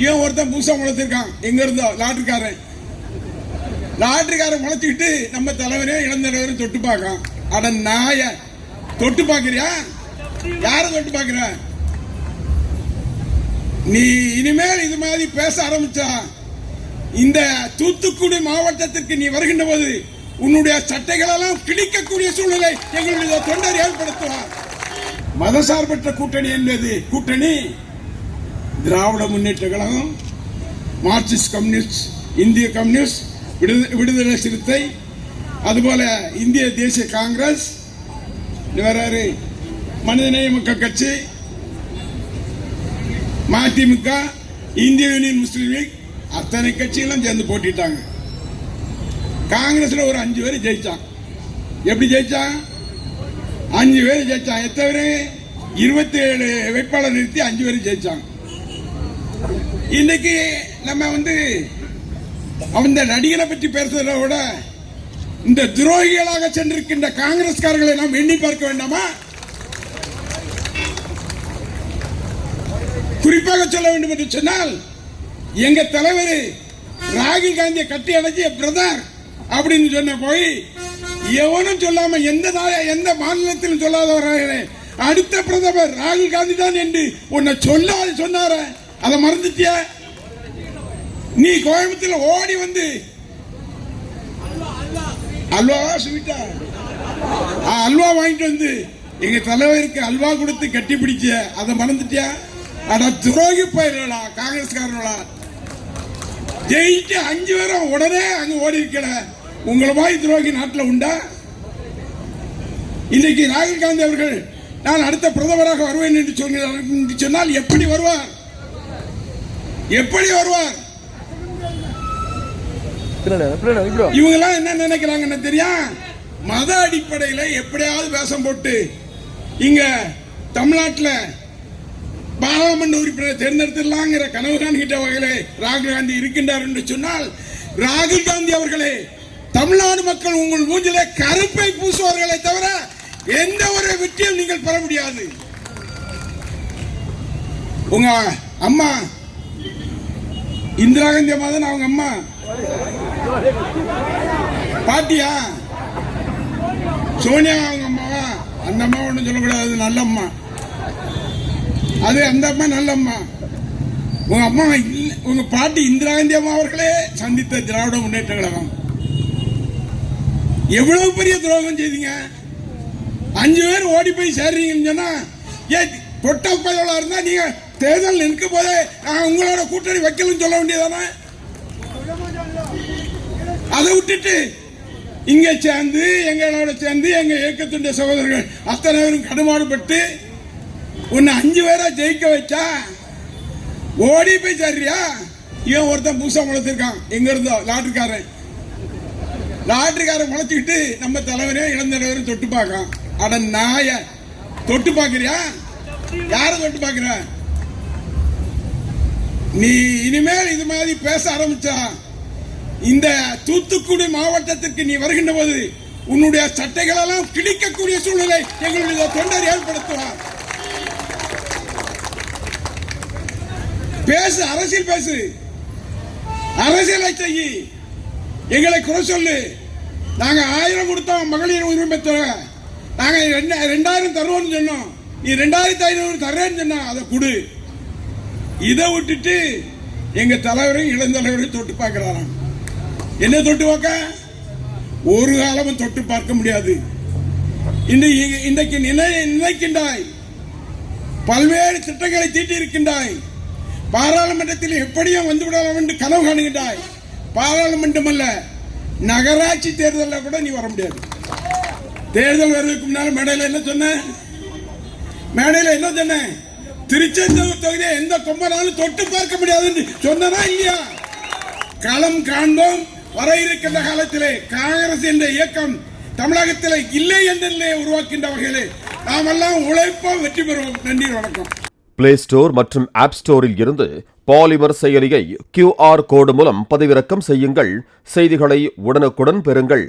இவன் ஒருத்தன் புதுசா முளைச்சிருக்கான், எங்க இருந்தோ லாட்டரிக்காரன் முளைச்சுக்கிட்டு நம்ம தலைவரே இளந்தலைவரும் தொட்டு பார்க்கான். அட நாய, தொட்டு பார்க்கறியா? யார தொட்டு பார்க்கிற நீ? இனிமேல் இது மாதிரி பேச ஆரம்பிச்சா இந்த தூத்துக்குடி மாவட்டத்திற்கு நீ வருகின்ற போது உன்னுடைய சட்டைகளெல்லாம் கிழிக்கக்கூடிய சூழ்நிலை எங்களுடைய தொண்டர் ஏற்படுத்துவார். மதசார்பற்ற கூட்டணி என்பது கூட்டணி திராவிட முன்னேற்ற கழகம், மார்க்சிஸ்ட் கம்யூனிஸ்ட், இந்திய கம்யூனிஸ்ட், விடுதலை சிறுத்தை, அதுபோல இந்திய தேசிய காங்கிரஸ், மனிதநேய மக்கள் கட்சி, மதிமுக, இந்திய யூனியன் முஸ்லீம் லீக், அத்தனை கட்சிகளும் சேர்ந்து போட்டிட்டாங்க. காங்கிரஸ்ல ஒரு 5 பேர் ஜெயிச்சான். எப்படி ஜெயிச்சான்? 5 பேர் ஜெயிச்சான். எத்தனை? 27 வேட்பாளர் நிறுத்தி 5 பேர் ஜெயிச்சாங்க. இன்னைக்கு நம்ம அவன் நடிகரை பற்றி பேசுறதை விட இந்த துரோகிகளாக சென்றிருக்கின்ற காங்கிரஸ்காரர்களை நாம் எண்ணி பார்க்க வேண்டாமா? குறிப்பாக சொல்ல வேண்டும் என்று சொன்னால், எங்க தலைவர் ராகுல் காந்தியை கட்டி அணைச்சி பிரதர் அப்படின்னு சொன்ன போய் எவனும் சொல்லாம எந்த மாநிலத்திலும் சொல்லாதவர்களே அடுத்த பிரதமர் ராகுல் காந்தி தான் என்று உன்னை சொன்னார, அதை மறந்துட்டிய? நீ கோயம்புத்தூர்ல ஓடி வந்து அல்வாவா ஸ்வீட்டா அல்வா வாங்கிட்டு வந்து எங்க தலைவருக்கு அல்வா கொடுத்து கட்டி பிடிச்ச, அதை மறந்துட்டியா? அட துரோகி பயிர்களா, காங்கிரஸ்காரர்களா, ஜெயிச்சு 5 பேரும் உடனே அங்க ஓடி இருக்கல. உங்களை மாதிரி துரோகி நாட்டில் உண்டா? இன்னைக்கு ராகுல் காந்தி அவர்கள் நான் அடுத்த பிரதமராக வருவேன் என்று சொன்னால் எப்படி வருவார்? எப்படி வருவார்? இவங்க எல்லாம் என்ன நினைக்கிறாங்கன்னு தெரியும்? மத அடிப்படையில் எப்படியாவது வேஷம் போட்டு இங்க தமிழ்நாட்டில் பாராளுமன்ற உறுப்பினர் தேர்ந்தெடுத்துலாங்கிற கனவு காண்கின்ற வகையிலே ராகுல் காந்தி இருக்கின்றார் என்று சொன்னால், ராகுல் காந்தி அவர்களே, தமிழ்நாடு மக்கள் உங்கள் மூஞ்சிலே கருப்பை பூசுவார்களை தவிர எந்த ஒரு வெற்றியும் நீங்கள் பெற முடியாது. உங்க அம்மா இந்திரா காந்தி அம்மா தான் அவங்க அம்மா பாட்டியா? சோனியா அவங்க அம்மாவா? அந்த அம்மா ஒன்றும் சொல்லக்கூடாது, நல்ல அம்மா. அது அந்த அம்மா நல்ல அம்மா. உங்க அம்மா உங்க பாட்டி இந்திரா காந்தி அம்மா அவர்களே சந்தித்த திராவிட முன்னேற்ற கழகம். எவ்வளவு பெரிய துரோகம் செய்தீங்க? 5 பேர் ஓடி போய் சேர்றீங்கன்னு சொன்னா, தொட்ட பயலா இருந்தா நீங்க தேர்தல் நிற்க போதே உங்களோட கூட்டணி வைக்கலன்னு சொல்ல வேண்டியதானே? அதை விட்டுட்டு இங்க சேர்ந்து எங்களோட சேர்ந்து எங்க இயக்கத்துடைய சகோதரர்கள் அத்தனை பேரும் கடுமாடுபட்டு உன்னை 5 பேரா ஜெயிக்க வச்சா ஓடி போய் சேர்றியா? இவன் ஒருத்தன் புதுசா முளைச்சிருக்கான், எங்க இருந்தோ லாட்டரிக்காரன் முளைச்சுக்கிட்டு நம்ம தலைவரே இளந்தலைவரும் தொட்டு பார்க்கான். அட நாய, தொட்டு பார்க்கறியா? யார தொட்டு பார்க்கிற நீ? இனிமேல் இது மாதிரி பேச ஆரம்பிச்சா இந்த தூத்துக்குடி மாவட்டத்திற்கு நீ வருகின்ற போது உன்னுடைய சட்டைகளெல்லாம் கிழிக்கக்கூடிய சூழ்நிலை எங்களுடைய தொண்டர் ஏற்படுத்துவார். பேசு, அரசியல் பேசு, அரசியலை செய்யி, எங்களை குறை சொல்லு. நாங்க 1000 கொடுத்தோம் மகளிர் உரிமை தொகை, நாங்க 2000 தருவோம்னு சொன்னோம், நீ 2500 தர்றேன்னு சொன்னா அதை கொடு. இதை விட்டுட்டு எங்க தலைவரும் இளந்தலைவரையும் தொட்டு பார்க்கிறாராம். என்ன தொட்டு பார்க்க? ஒரு காலமும் தொட்டு பார்க்க முடியாது. இன்றைக்கு நினைக்கின்றாய், பல்வேறு திட்டங்களை தீட்டி இருக்கின்றாய், பாராளுமன்றத்தில் எப்படியும் வந்துவிடலாம் என்று கனவு காணுகின்றாய். பாராளுமன்றம் அல்ல, நகராட்சி தேர்தலில் கூட நீ வர முடியாது. தேர்தல் வருவதற்கு முன்னால் மேடையில் என்ன சொன்ன? திருச்செந்தூர் தொகுதியை எந்த கொம்பனாலும் தொட்டு பார்க்க முடியாது என்று சொன்னா இல்லையா? களம் காண்போம். வர இருக்கின்ற காலத்திலே காங்கிரஸ் என்ற இயக்கம் தமிழகத்தில் இல்லை என்ற நிலையை உருவாக்கின்ற வகையிலே நாம் எல்லாம் உழைப்போம், வெற்றி பெறுவோம். நன்றி, வணக்கம். பிளே ஸ்டோர் மற்றும் ஆப் ஸ்டோரில் இருந்து பாலிமர் செயலியை QR கோடு மூலம் பதிவிறக்கம் செய்யுங்கள். செய்திகளை உடனுக்குடன் பெறுங்கள்.